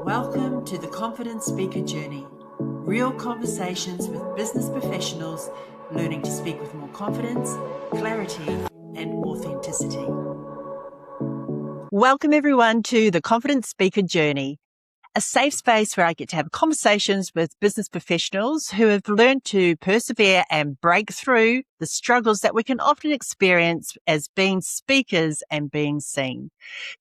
Welcome to the Confident Speaker Journey. Real conversations with business professionals learning to speak with more confidence, clarity, and authenticity. Welcome everyone to the Confident Speaker Journey, a safe space where I get to have conversations with business professionals who have learned to persevere and break through the struggles that we can often experience as being speakers and being seen.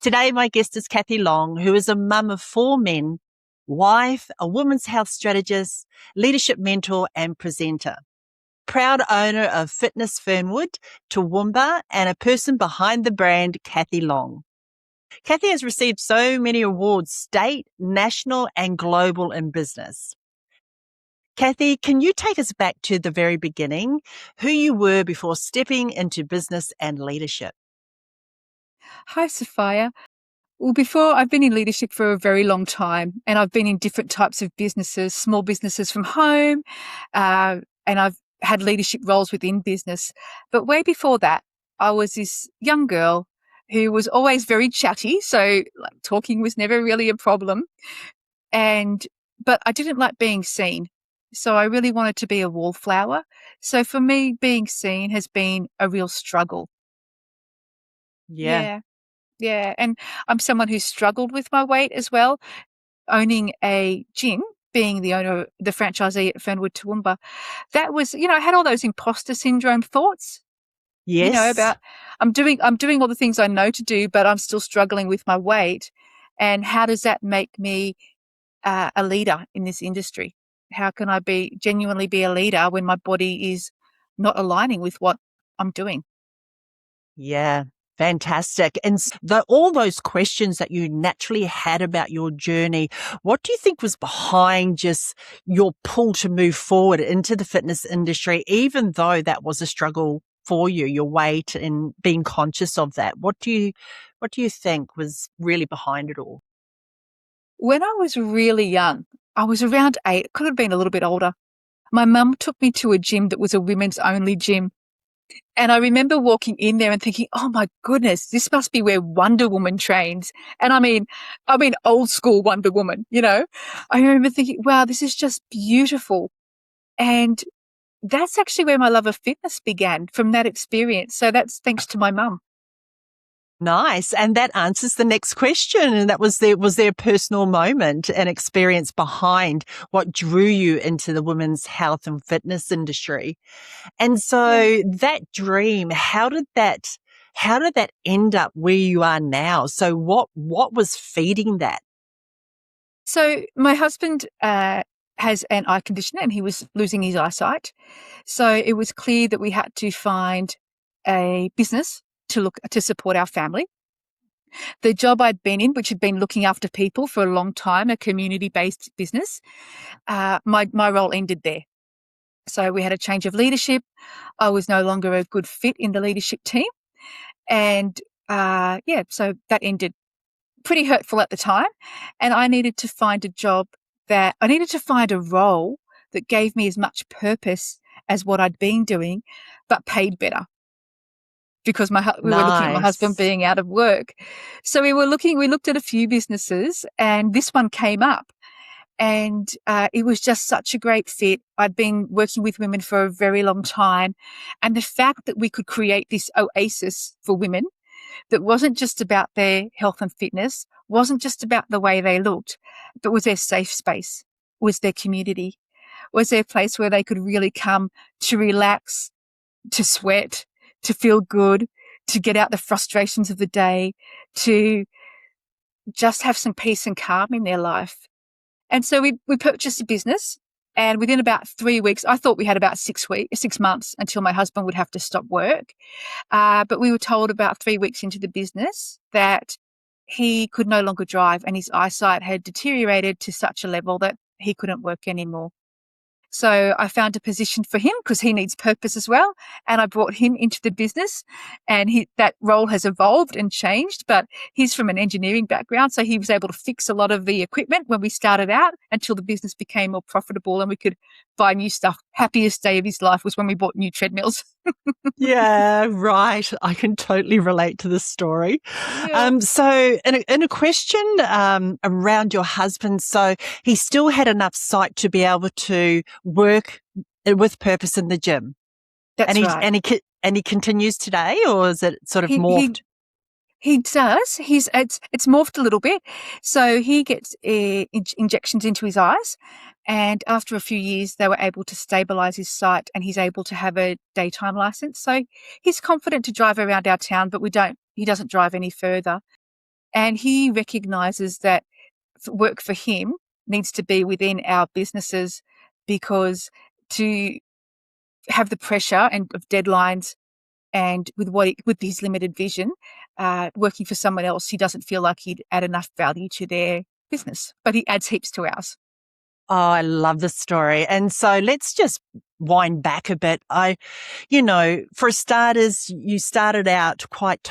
Today, my guest is Kathie Long, who is a mum of 4 men, wife, a women's health strategist, leadership mentor, and presenter. Proud owner of Fitness Fernwood, Toowoomba, and a person behind the brand Kathie Long. Kathie has received so many awards, state, national, and global in business. Kathie, can you take us back to the very beginning, who you were before stepping into business and leadership? Hi, Sophia. Well, before I've been in leadership for a very long time, and I've been in different types of businesses, small businesses from home, and I've had leadership roles within business. But way before that, I was this young girl who was always very chatty, so like talking was never really a problem. But I didn't like being seen, so I really wanted to be a wallflower. So for me, being seen has been a real struggle. Yeah. Yeah. Yeah, and I'm someone who's struggled with my weight as well. Owning a gym, being the owner, the franchisee at Fernwood Toowoomba, that was, I had all those imposter syndrome thoughts, Yes. about I'm doing all the things I know to do, but I'm still struggling with my weight. And how does that make me a leader in this industry? How can I genuinely be a leader when my body is not aligning with what I'm doing? Yeah. Fantastic. And all those questions that you naturally had about your journey, what do you think was behind just your pull to move forward into the fitness industry, even though that was a struggle for you, your weight and being conscious of that? What do you think was really behind it all? When I was really young, I was around 8, could have been a little bit older. My mum took me to a gym that was a women's only gym. And I remember walking in there and thinking, oh my goodness, this must be where Wonder Woman trains. And I mean old school Wonder Woman, I remember thinking, wow, this is just beautiful. And that's actually where my love of fitness began, from that experience. So that's thanks to my mum. Nice. And that answers the next question. And was there a personal moment and experience behind what drew you into the women's health and fitness industry? And Yeah. so that dream, how did that end up where you are now? So what was feeding that? So my husband has an eye condition and he was losing his eyesight. So it was clear that we had to find a business to support our family. The job I'd been in, which had been looking after people for a long time, a community-based business, my role ended there. So we had a change of leadership. I was no longer a good fit in the leadership team. And so that ended. Pretty hurtful at the time. And I needed to find a role that gave me as much purpose as what I'd been doing, but paid better, because we were looking at my husband Nice. being out of work. So we looked at a few businesses and this one came up, and it was just such a great fit. I'd been working with women for a very long time. And the fact that we could create this oasis for women that wasn't just about their health and fitness, wasn't just about the way they looked, but was their safe space, was their community, was their place where they could really come to relax, to sweat, to feel good, to get out the frustrations of the day, to just have some peace and calm in their life. And so we purchased a business, and within about 3 weeks, I thought we had about 6 months until my husband would have to stop work. But we were told about 3 weeks into the business that he could no longer drive and his eyesight had deteriorated to such a level that he couldn't work anymore. So I found a position for him because he needs purpose as well. And I brought him into the business, and that role has evolved and changed, but he's from an engineering background. So he was able to fix a lot of the equipment when we started out until the business became more profitable and we could buy new stuff. Happiest day of his life was when we bought new treadmills. Yeah, right. I can totally relate to this story. Yeah. So in a question around your husband, so he still had enough sight to be able to work with purpose in the gym, That's right. and he continues today, or is it sort of He he morphed? He does. It's morphed a little bit. So he gets injections into his eyes, and after a few years, they were able to stabilize his sight, and he's able to have a daytime license. So he's confident to drive around our town, but he doesn't drive any further. And he recognizes that work for him needs to be within our businesses, because to have the pressure and of deadlines, and with his limited vision, working for someone else, he doesn't feel like he'd add enough value to their business, but he adds heaps to ours. Oh, I love this story. And so let's just wind back a bit. For starters, you started out quite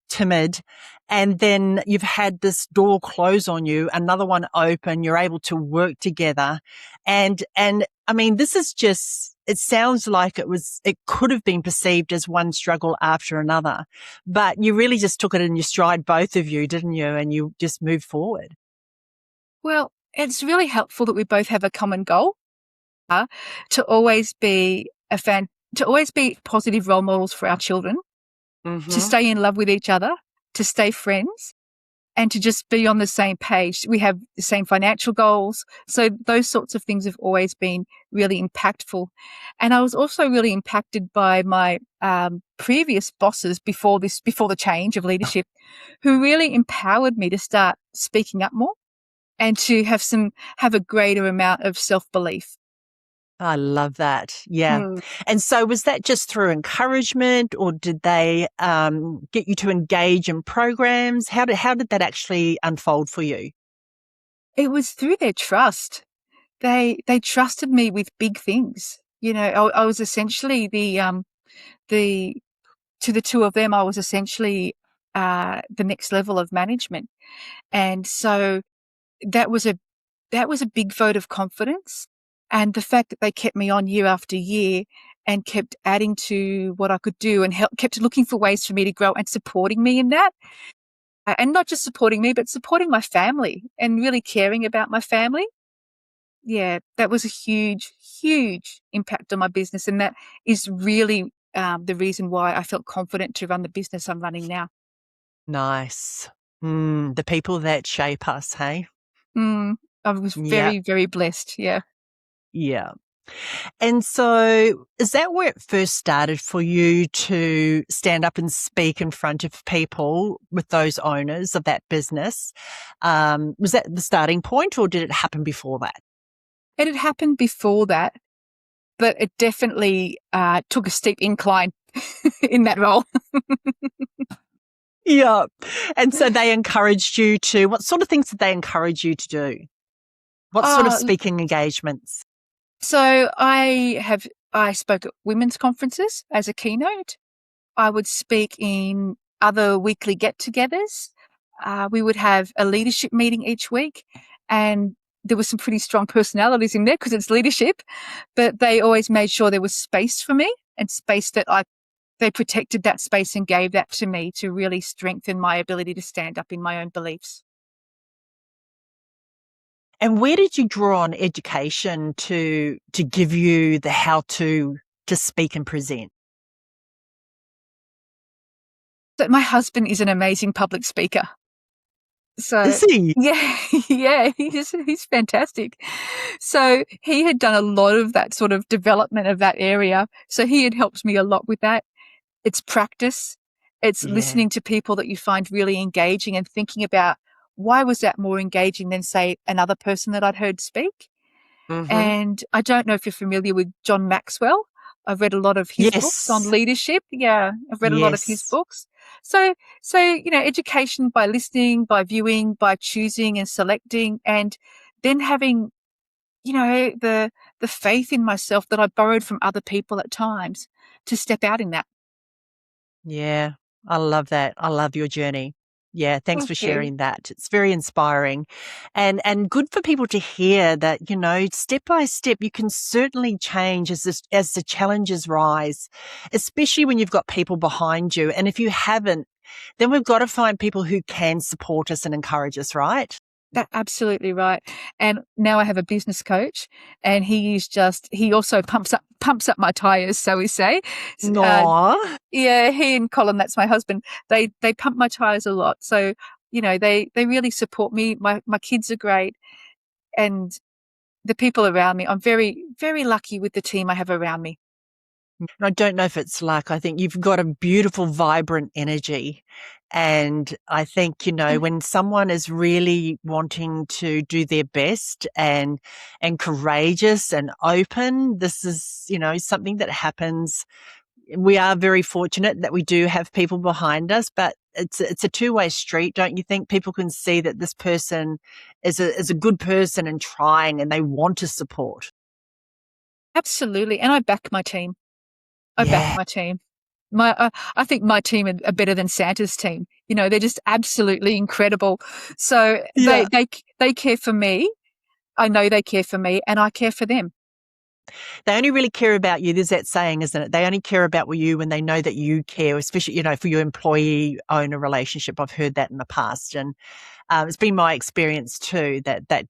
timid, and then you've had this door close on you, another one open, you're able to work together. And I mean, this is just, it sounds like it could have been perceived as one struggle after another, but you really just took it in your stride, both of you, didn't you? And you just moved forward. Well, it's really helpful that we both have a common goal, to always be to always be positive role models for our children, to Mm-hmm. stay in love with each other, to stay friends, and to just be on the same page. We have the same financial goals. So those sorts of things have always been really impactful. And I was also really impacted by my previous bosses before the change of leadership, who really empowered me to start speaking up more and to have a greater amount of self-belief. I love that. Yeah. Mm. And so was that just through encouragement, or did they get you to engage in programs? How did that actually unfold for you? It was through their trust. They trusted me with big things. I was essentially the to the two of them, I was essentially the next level of management. And so that was a big vote of confidence. And the fact that they kept me on year after year and kept adding to what I could do and kept looking for ways for me to grow and supporting me in that. And not just supporting me, but supporting my family and really caring about my family. Yeah, that was a huge, huge impact on my business. And that is really the reason why I felt confident to run the business I'm running now. Nice. The people that shape us, hey? Mm, I was Yeah. very, very blessed. Yeah. Yeah. And so is that where it first started for you to stand up and speak in front of people with those owners of that business? Was that the starting point, or did it happen before that? It had happened before that, but it definitely took a steep incline in that role. Yeah. And so they encouraged you to, what sort of things did they encourage you to do? What sort of Uh, speaking engagements? so I spoke at women's conferences as a keynote. I would speak in other weekly get-togethers. We would have a leadership meeting each week, and there were some pretty strong personalities in there because it's leadership, but they always made sure there was space for me and space they protected that space and gave that to me to really strengthen my ability to stand up in my own beliefs. And where did you draw on education to give you the how to speak and present? So my husband is an amazing public speaker. So Is he? yeah, yeah, he's fantastic. So he had done a lot of that sort of development of that area. So he had helped me a lot with that. It's practice. It's Yeah. listening to people that you find really engaging and thinking about why was that more engaging than, say, another person that I'd heard speak. Mm-hmm. And I don't know if you're familiar with John Maxwell. I've read a lot of his books on Yes. leadership. Yeah, I've read a lot of his Yes. books. So, education by listening, by viewing, by choosing and selecting, and then having, the the faith in myself that I borrowed from other people at times to step out in that. Yeah, I love that. I love your journey. Yeah, thanks Thank for you. sharing that. It's very inspiring and good for people to hear that, step by step you can certainly change as the challenges rise, especially when you've got people behind you. And if you haven't, then we've got to find people who can support us and encourage us, right? That's absolutely right. And now I have a business coach, and he also pumps up my tires, so we say. Aw. Yeah, he and Colin, that's my husband, they pump my tires a lot. So, they really support me. My kids are great, and the people around me, I'm very, very lucky with the team I have around me. I don't know if it's luck. I think you've got a beautiful, vibrant energy. And I think, when someone is really wanting to do their best and courageous and open, this is, something that happens. We are very fortunate that we do have people behind us, but it's a two-way street, don't you think? People can see that this person is a good person and trying and they want to support. Absolutely, and I back my team. I back Yeah. my team. I think my team are better than Santa's team. They're just absolutely incredible. So Yeah. they care for me. I know they care for me, and I care for them. They only really care about you. There's that saying, isn't it? They only care about you when they know that you care, especially, for your employee owner relationship. I've heard that in the past. And it's been my experience too, that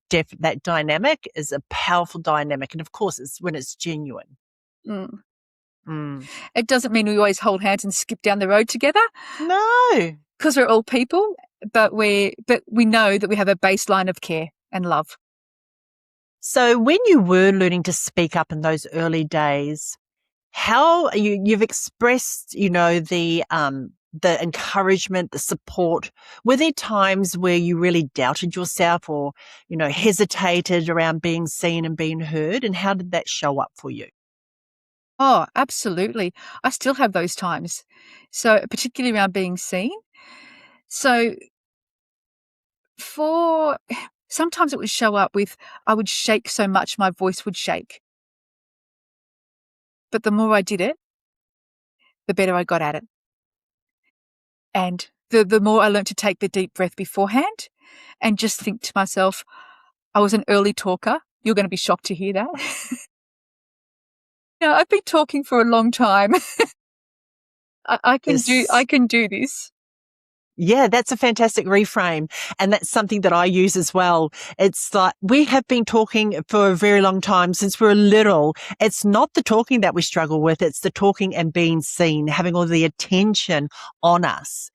dynamic is a powerful dynamic. And of course, it's when it's genuine. Mm. Mm. It doesn't mean we always hold hands and skip down the road together, No. because we're all people, but we know that we have a baseline of care and love. So when you were learning to speak up in those early days, how you've expressed, the encouragement, the support. Were there times where you really doubted yourself or, hesitated around being seen and being heard? And how did that show up for you? Oh, absolutely. I still have those times. So particularly around being seen. So for sometimes it would show up with I would shake so much my voice would shake. But the more I did it, the better I got at it. And the more I learned to take the deep breath beforehand and just think to myself, I was an early talker. You're going to be shocked to hear that. I've been talking for a long time. I Yes. can do this. Yeah, that's a fantastic reframe. And that's something that I use as well. It's like we have been talking for a very long time since we were little. It's not the talking that we struggle with. It's the talking and being seen, having all the attention on us.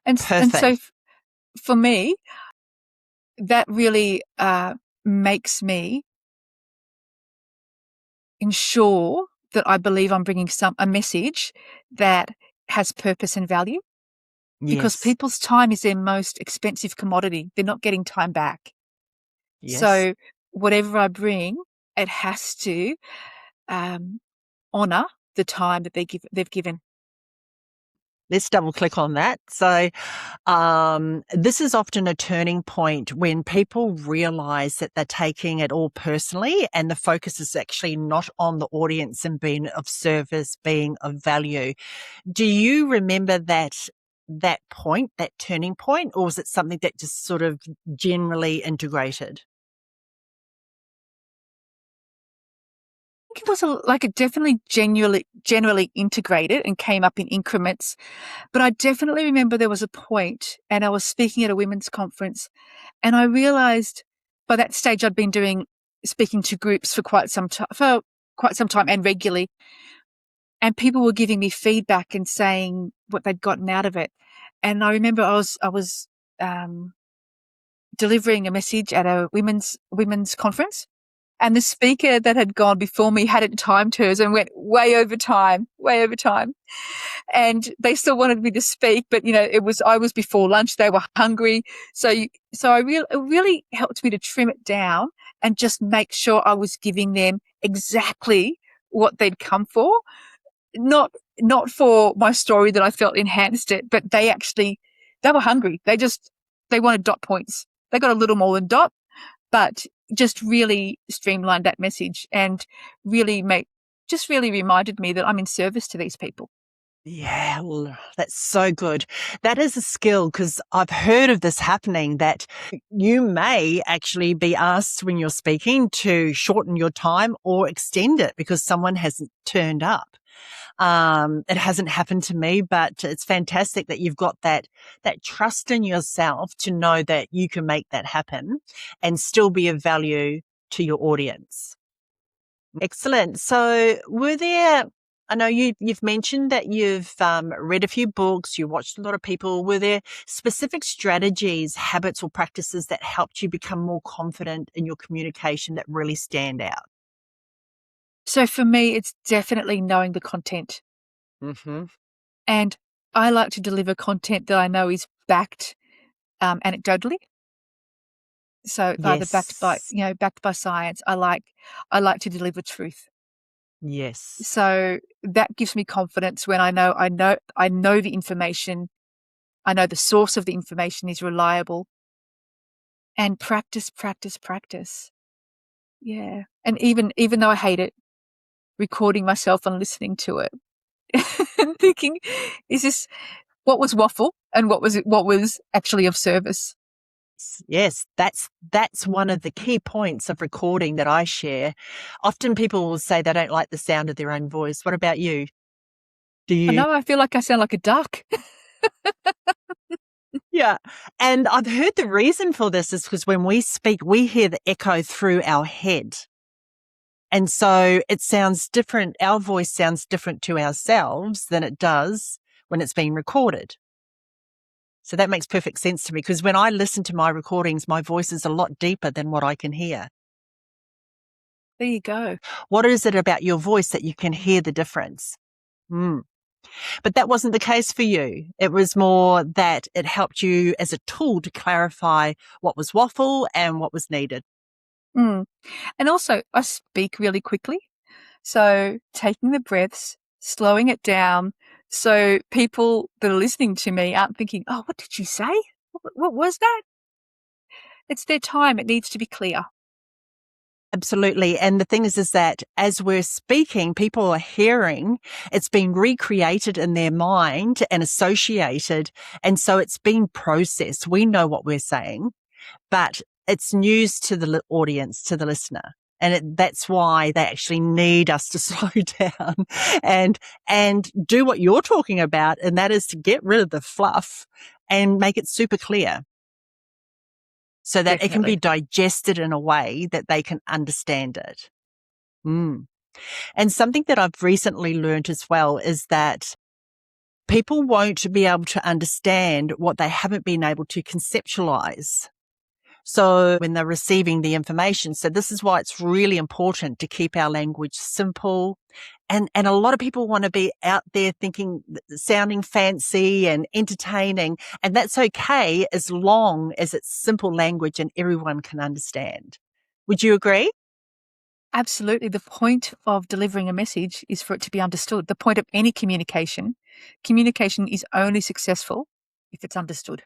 And so Perfect. for me, that really makes me ensure that I believe I'm bringing a message that has purpose and value, because Yes. people's time is their most expensive commodity. They're not getting time back. Yes. So whatever I bring, it has to um, honor the time that they've given. Let's double click on that. So, this is often a turning point when people realize that they're taking it all personally and the focus is actually not on the audience and being of service, being of value. Do you remember that point, that turning point, or was it something that just sort of generally integrated? I think it was like it definitely generally integrated and came up in increments. But I definitely remember there was a point, and I was speaking at a women's conference, and I realized by that stage I'd been speaking to groups for quite some time and regularly, and people were giving me feedback and saying what they'd gotten out of it. And I remember I was um, delivering a message at a women's conference, and the speaker that had gone before me hadn't timed hers and went way over time, way over time. And they still wanted me to speak, but I was before lunch. They were hungry, it really helped me to trim it down and just make sure I was giving them exactly what they'd come for. Not for my story that I felt enhanced it, but they were hungry. They wanted dot points. They got a little more than dot, but just really streamlined that message and really really reminded me that I'm in service to these people. Yeah, well, that's so good. That is a skill because I've heard of this happening that you may actually be asked when you're speaking to shorten your time or extend it because someone hasn't turned up. It hasn't happened to me, but it's fantastic that you've got that trust in yourself to know that you can make that happen and still be of value to your audience. Excellent. So I know you've mentioned that you've read a few books, you watched a lot of people. Were there specific strategies, habits or practices that helped you become more confident in your communication that really stand out? So for me, it's definitely knowing the content. Mm-hmm. And I like to deliver content that I know is backed anecdotally. So either Yes. backed by science. I like to deliver truth. Yes. So that gives me confidence when I know the information, I know the source of the information is reliable, and practice, practice, practice. Yeah. And even though I hate it, recording myself and listening to it and thinking, is this what was waffle and what was actually of service? Yes, that's one of the key points of recording that I share. Often people will say they don't like the sound of their own voice. What about you? Do I you? know I feel like I sound like a duck. Yeah. And I've heard the reason for this is because when we speak, we hear the echo through our head. And so it sounds different. Our voice sounds different to ourselves than it does when it's being recorded. So that makes perfect sense to me because when I listen to my recordings, my voice is a lot deeper than what I can hear. There you go. What is it about your voice that you can hear the difference? Mm. But that wasn't the case for you. It was more that it helped you as a tool to clarify what was waffle and what was needed. Mm. And also, I speak really quickly. So taking the breaths, slowing it down, so people that are listening to me aren't thinking, "Oh, what did you say? What was that?" It's their time. It needs to be clear. Absolutely. And the thing is that as we're speaking, people are hearing it's been recreated in their mind and associated. And so it's being processed. We know what we're saying, but it's news to the audience, to the listener. And that's why they actually need us to slow down and, and do what you're talking about. And that is to get rid of the fluff and make it super clear so that it can be Definitely. digested in a way that they can understand it. Mm. And something that I've recently learned as well is that people won't be able to understand what they haven't been able to conceptualize. So when they're receiving the information. So this is why it's really important to keep our language simple. And a lot of people want to be out there thinking, sounding fancy and entertaining. And that's okay as long as it's simple language and everyone can understand. Would you agree? Absolutely. The point of delivering a message is for it to be understood. The point of any communication is only successful if it's understood.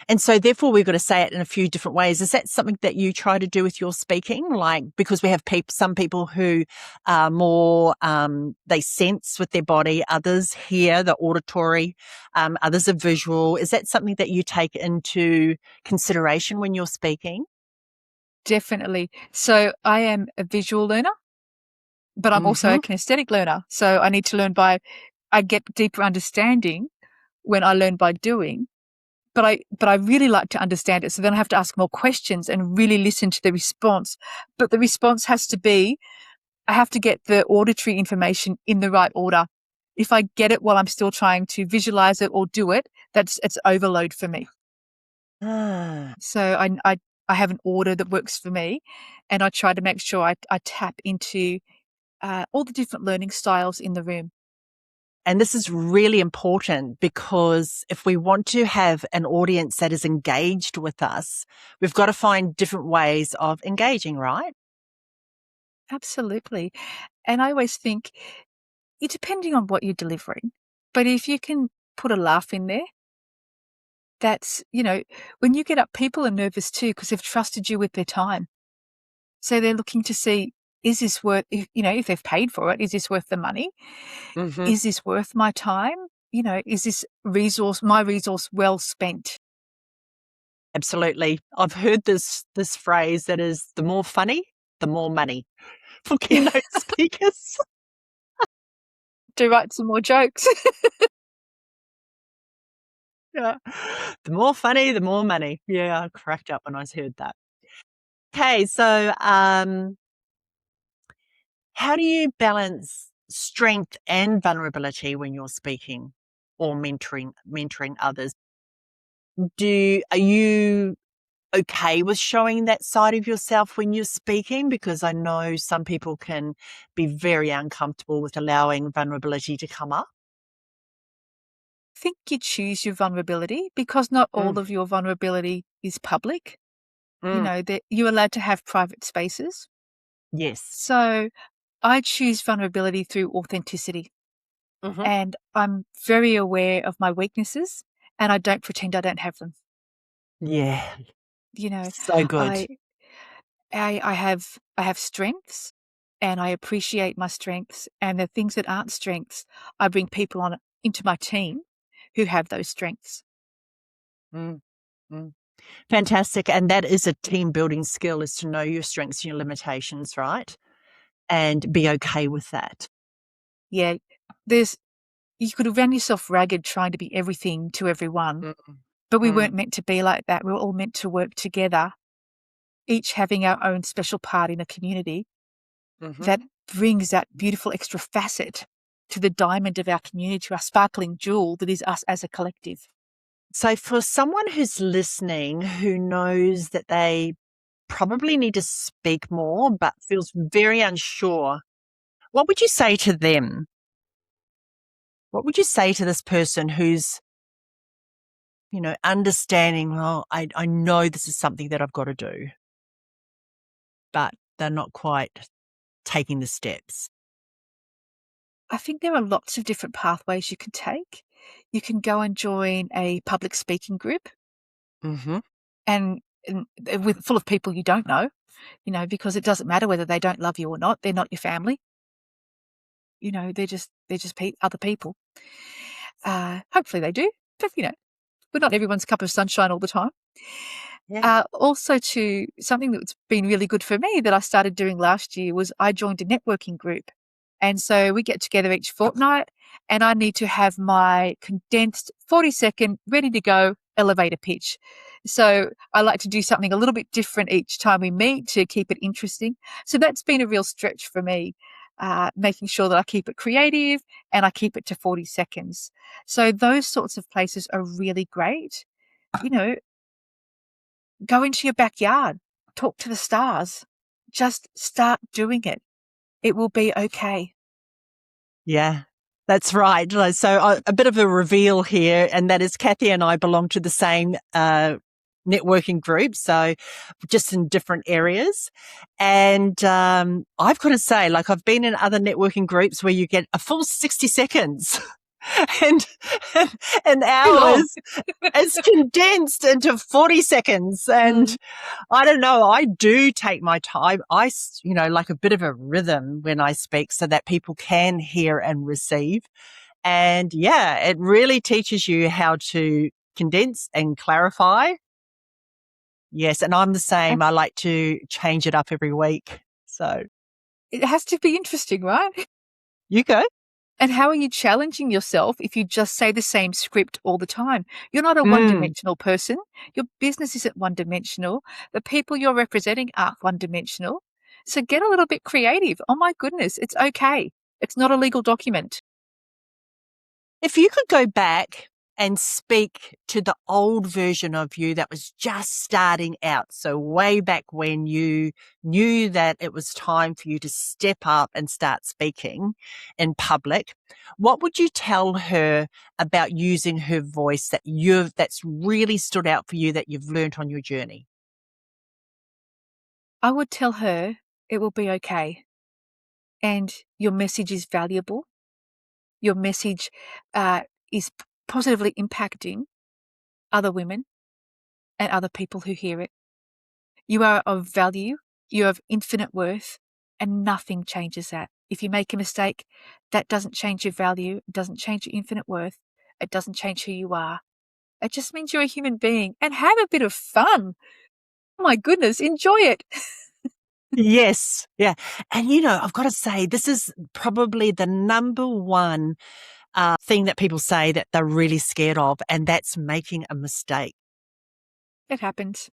And so therefore we've got to say it in a few different ways. Is that something that you try to do with your speaking? Like, because we have some people who are more, they sense with their body, others hear the auditory, others are visual. Is that something that you take into consideration when you're speaking? Definitely. So I am a visual learner, but I'm also a Mm-hmm. kinesthetic learner. So I get deeper understanding when I learn by doing. But I really like to understand it. So then I have to ask more questions and really listen to the response. But the response has to be, I have to get the auditory information in the right order. If I get it while I'm still trying to visualize it or do it, it's overload for me. Ah. So I have an order that works for me, and I try to make sure I tap into all the different learning styles in the room. And this is really important because if we want to have an audience that is engaged with us, we've got to find different ways of engaging, right? Absolutely. And I always think, depending on what you're delivering, but if you can put a laugh in there, That's, when you get up, people are nervous too because they've trusted you with their time. So they're looking to see, is this worth, if they've paid for it, is this worth the money? Hmm. Is this worth my time? Is this my resource well spent? Absolutely. I've heard this phrase that is the more funny, the more money for keynote speakers. Do write some more jokes. Yeah. The more funny, the more money. Yeah, I cracked up when I heard that. Okay, so how do you balance strength and vulnerability when you're speaking or mentoring others? Are you okay with showing that side of yourself when you're speaking? Because I know some people can be very uncomfortable with allowing vulnerability to come up. I think you choose your vulnerability because not Mm, all of your vulnerability is public. mm, That you're allowed to have private spaces. yes. So I choose vulnerability through authenticity. Hmm. And I'm very aware of my weaknesses and I don't pretend I don't have them. Yeah, You know, so good. I I have strengths and I appreciate my strengths, and the things that aren't strengths, I bring people on into my team who have those strengths. Mm, mm. Fantastic. And that is a team building skill, is to know your strengths and your limitations, right? And be okay with that. Yeah, there's you could run yourself ragged trying to be everything to everyone, Mm, but we mm, weren't meant to be like that. We were all meant to work together, each having our own special part in a community mhm. that brings that beautiful extra facet to the diamond of our community, to our sparkling jewel that is us as a collective. So, for someone who's listening who knows that they probably need to speak more but feels very unsure, what would you say to them? What would you say to this person who's, understanding, well, I know this is something that I've got to do, but they're not quite taking the steps? I think there are lots of different pathways you can take. You can go and join a public speaking group Hmm. and with full of people you don't know, because it doesn't matter whether they don't love you or not. They're not your family. They're just other people. Hopefully they do, but we're not everyone's cup of sunshine all the time. Yeah. Also, to something that's been really good for me that I started doing last year was I joined a networking group. And so we get together each fortnight, and I need to have my condensed 40-second, ready to go elevator pitch. So I like to do something a little bit different each time we meet to keep it interesting. So that's been a real stretch for me, making sure that I keep it creative and I keep it to 40 seconds. So those sorts of places are really great. You know, Go into your backyard, talk to the stars, just start doing it. It will be okay. Yeah, that's right. So a bit of a reveal here, and that is Kathie and I belong to the same networking group, so just in different areas. And I've got to say, like, I've been in other networking groups where you get a full 60 seconds. And, and Too long. ours is condensed into 40 seconds. And Mm. I don't know. I do take my time. Like a bit of a rhythm when I speak so that people can hear and receive. And yeah, it really teaches you how to condense and clarify. Yes. And I'm the And same. I like to change it up every week. So it has to be interesting, right? you go. And how are you challenging yourself if you just say the same script all the time? You're not a one Mm. dimensional person. Your business isn't one dimensional. The people you're representing aren't one dimensional. So get a little bit creative. Oh my goodness, it's okay. It's not a legal document. If you could go back and speak to the old version of you that was just starting out, so way back when you knew that it was time for you to step up and start speaking in public, what would you tell her about using her voice that's really stood out for you that you've learnt on your journey? I would tell her it will be okay. And your message is valuable. Your message is positively impacting. other women and other people who hear it. You are of value, you're of infinite worth, and nothing changes that. If you make a mistake, that doesn't change your value, it doesn't change your infinite worth, it doesn't change who you are. It just means you're a human being, and have a bit of fun. Oh my goodness, enjoy it. Yes. Yeah. And, I've got to say, this is probably the number one thing that people say that they're really scared of, and that's making a mistake. It happens.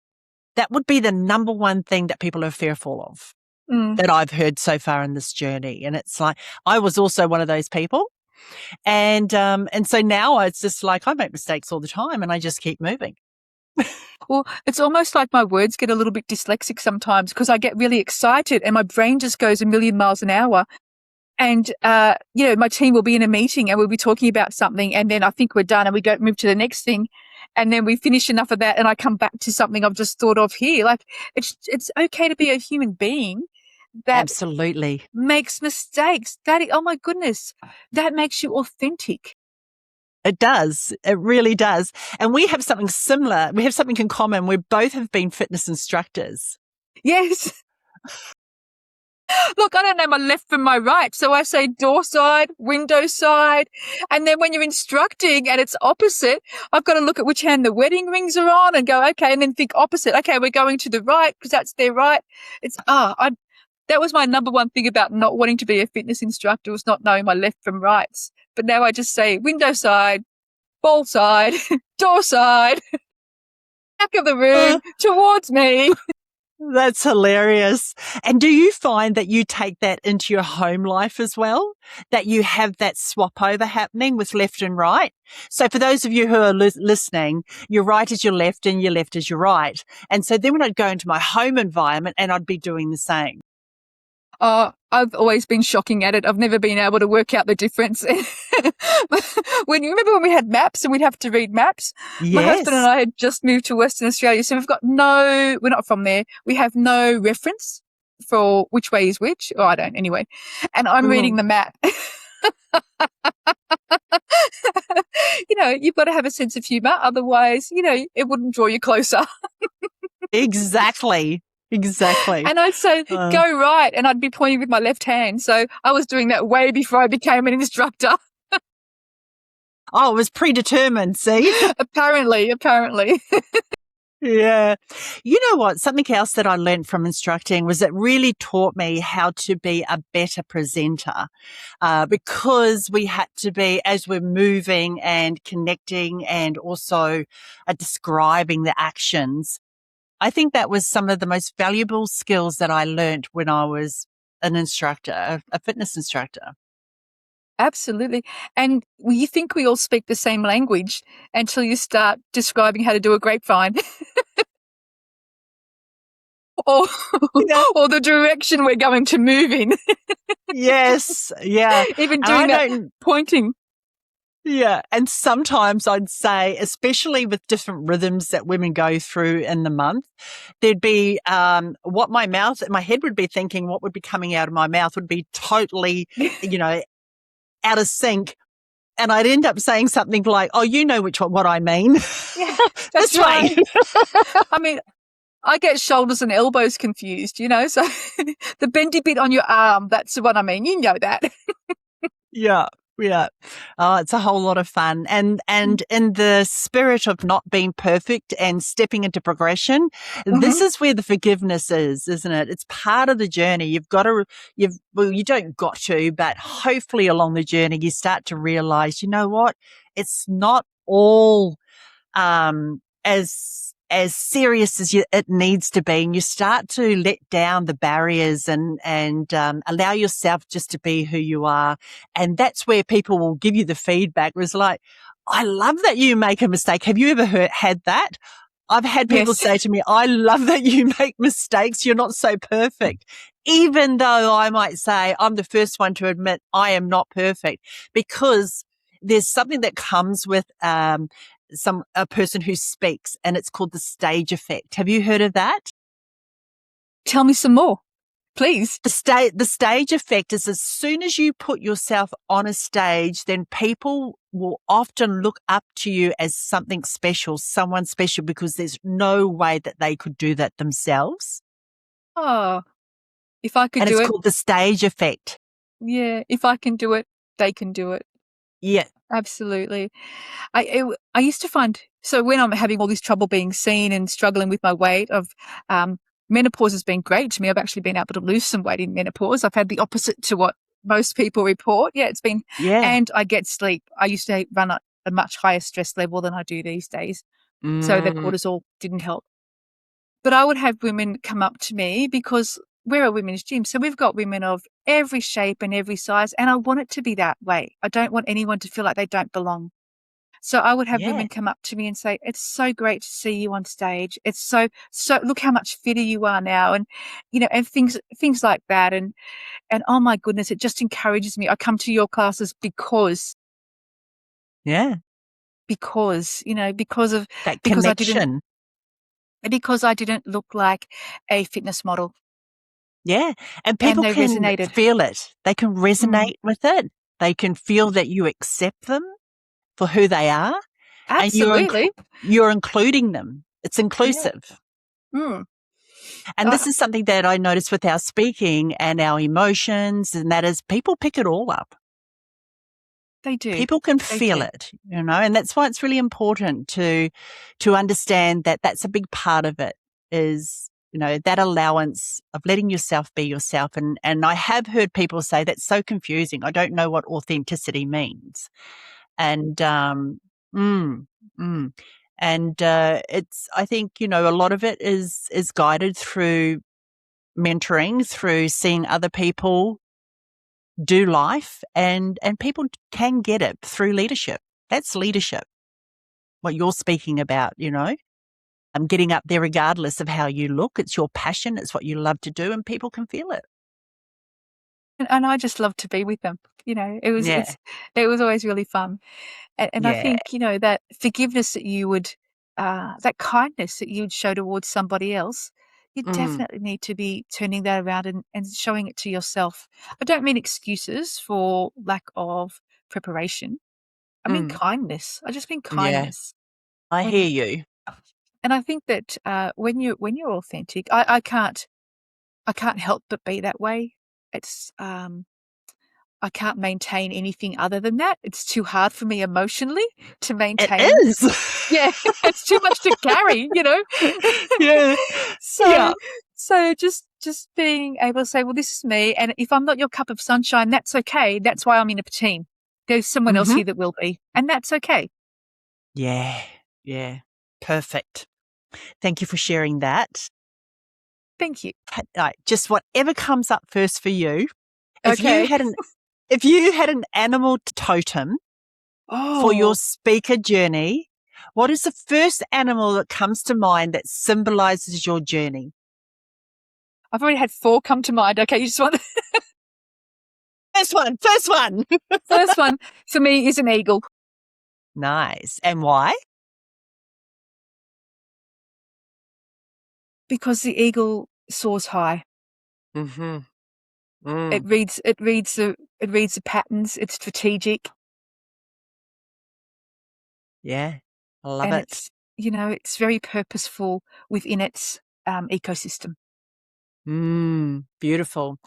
That would be the number one thing that people are fearful of that I've heard so far in this journey. And it's like, I was also one of those people. And so now it's just like, I make mistakes all the time and I just keep moving. Well, it's almost like my words get a little bit dyslexic sometimes because I get really excited and my brain just goes a million miles an hour. And, my team will be in a meeting and we'll be talking about something, and then I think we're done and we go move to the next thing. And then we finish enough of that and I come back to something I've just thought of here. Like, it's okay to be a human being that Absolutely. makes mistakes. Oh my goodness, that makes you authentic. It does. It really does. And we have something similar. We have something in common. We both have been fitness instructors. Yes. Look, I don't know my left from my right. So I say door side, window side. And then when you're instructing and it's opposite, I've got to look at which hand the wedding rings are on and go, okay, and then think opposite. Okay, we're going to the right because that's their right. That was my number one thing about not wanting to be a fitness instructor, was not knowing my left from rights. But now I just say window side, ball side, door side, back of the room, towards me. That's hilarious. And do you find that you take that into your home life as well? That you have that swap over happening with left and right? So for those of you who are listening, your right is your left and your left is your right. And so then when I'd go into my home environment and I'd be doing the same. I've always been shocking at it. I've never been able to work out the difference. When you remember when we had maps and we'd have to read maps? Yes. My husband and I had just moved to Western Australia, so we're not from there. We have no reference for which way is which. Oh, I don't anyway. And I'm reading the map. You've got to have a sense of humor. Otherwise, it wouldn't draw you closer. Exactly. And I'd say, go right, and I'd be pointing with my left hand. So I was doing that way before I became an instructor. Oh, it was predetermined, see? Apparently. Yeah. You know what? Something else that I learned from instructing was it really taught me how to be a better presenter, because we had to be, as we're moving and connecting and also describing the actions. I think that was some of the most valuable skills that I learned when I was an instructor, a fitness instructor. Absolutely. And you think we all speak the same language until you start describing how to do a grapevine. or the direction we're going to move in. Yes. Yeah. Even doing that pointing. Yeah. And sometimes I'd say, especially with different rhythms that women go through in the month, there'd be what my head would be thinking, what would be coming out of my mouth would be totally, out of sync. And I'd end up saying something like, oh, you know what I mean. Yeah, that's right. I mean, I get shoulders and elbows confused, so the bendy bit on your arm, that's the one I mean. You know that. Yeah. Yeah. Oh, it's a whole lot of fun. And in the spirit of not being perfect and stepping into progression, this is where the forgiveness is, isn't it? It's part of the journey. You don't got to, but hopefully along the journey, you start to realize, you know what? It's not all, as serious as it needs to be, and you start to let down the barriers and allow yourself just to be who you are. And that's where people will give you the feedback. It was like, I love that you make a mistake. Have you ever had that? I've had people say to me, I love that you make mistakes. You're not so perfect. Even though I might say I'm the first one to admit I am not perfect, because there's something that comes with a person who speaks, and it's called the stage effect. Have you heard of that? Tell me some more, please. The stage effect is as soon as you put yourself on a stage, then people will often look up to you as something special, someone special, because there's no way that they could do that themselves. Oh, if I could And do it's it, called the stage effect. yeah, if I can do it, they can do it. Yeah. Absolutely. I used to find, so when I'm having all this trouble being seen and struggling with my weight, menopause has been great to me. I've actually been able to lose some weight in menopause. I've had the opposite to what most people report. Yeah, it's been, Yeah. and I get sleep. I used to run at a much higher stress level than I do these days. So the Mm. cortisol didn't help. But I would have women come up to me because we're a women's gym. So we've got women of every shape and every size. And I want it to be that way. I don't want anyone to feel like they don't belong. So I would have Yeah. women come up to me and say, "It's so great to see you on stage. It's so look how much fitter you are now." And, and things like that. And oh my goodness, it just encourages me. I come to your classes Yeah. because, That because I didn't, connection. because I didn't look like a fitness model, Yeah. And and people they can resonated. feel it. They can Mm, resonate with it. They can feel that you accept them for who they are, and absolutely. you're including them. It's Yeah. inclusive. Mm. And this is something that I notice with our speaking and our emotions, and that is people pick it all up. They do. People can They feel do. it, and that's why it's really important to understand that that's a big part of it is, that allowance of letting yourself be yourself. And I have heard people say that's so confusing. I don't know what authenticity means. And, mm, mm. And, I think, a lot of it is guided through mentoring, through seeing other people do life, and people can get it through leadership. That's leadership, what you're speaking about, I'm getting up there regardless of how you look. It's your passion. It's what you love to do, and people can feel it. And I just love to be with them. Yeah. It was always really fun. And I Yeah. think, that forgiveness that you would, that kindness that you would show towards somebody else, you Mm. definitely need to be turning that around and showing it to yourself. I don't mean excuses for lack of preparation. I mean Mm. kindness. I just mean Yeah. kindness. I And hear you. and I think that when you're authentic, I can't help but be that way. It's I can't maintain anything other than that. It's too hard for me emotionally to It maintain. is. Yeah, it's too much to carry, Yeah. So Yeah. so just being able to say, "Well, this is me, and if I'm not your cup of sunshine, that's okay. That's why I'm in a team. There's someone else Mhm. here that will be, and that's okay." Yeah. Yeah. Perfect. Thank you for sharing that. Thank you. Right, just whatever comes up first for you. If you Okay. had an if you had an animal totem for your Oh, speaker journey, what is the first animal that comes to mind that symbolizes your journey? I've already had 4 come to mind. Okay, you just want First one, first one. first one for me is an eagle Nice. And why? because the eagle soars high. Mhm. It Mm. reads it reads the it reads the patterns, it's strategic, Yeah. I love and it. it's very purposeful within its, ecosystem. Beautiful.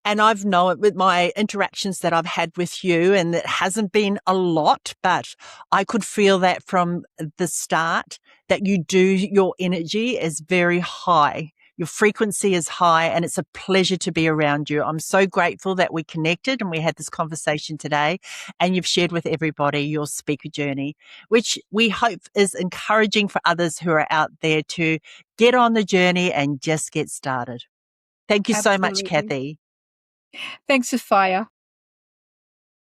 And I've known it with my interactions that I've had with you, and it hasn't been a lot, but I could feel that from the start that your energy is very high. Your frequency is high, and it's a pleasure to be around you. I'm so grateful that we connected and we had this conversation today, and you've shared with everybody your speaker journey, which we hope is encouraging for others who are out there to get on the journey and just get started. Thank you so much, Absolutely. Kathie. Thanks, Sophia.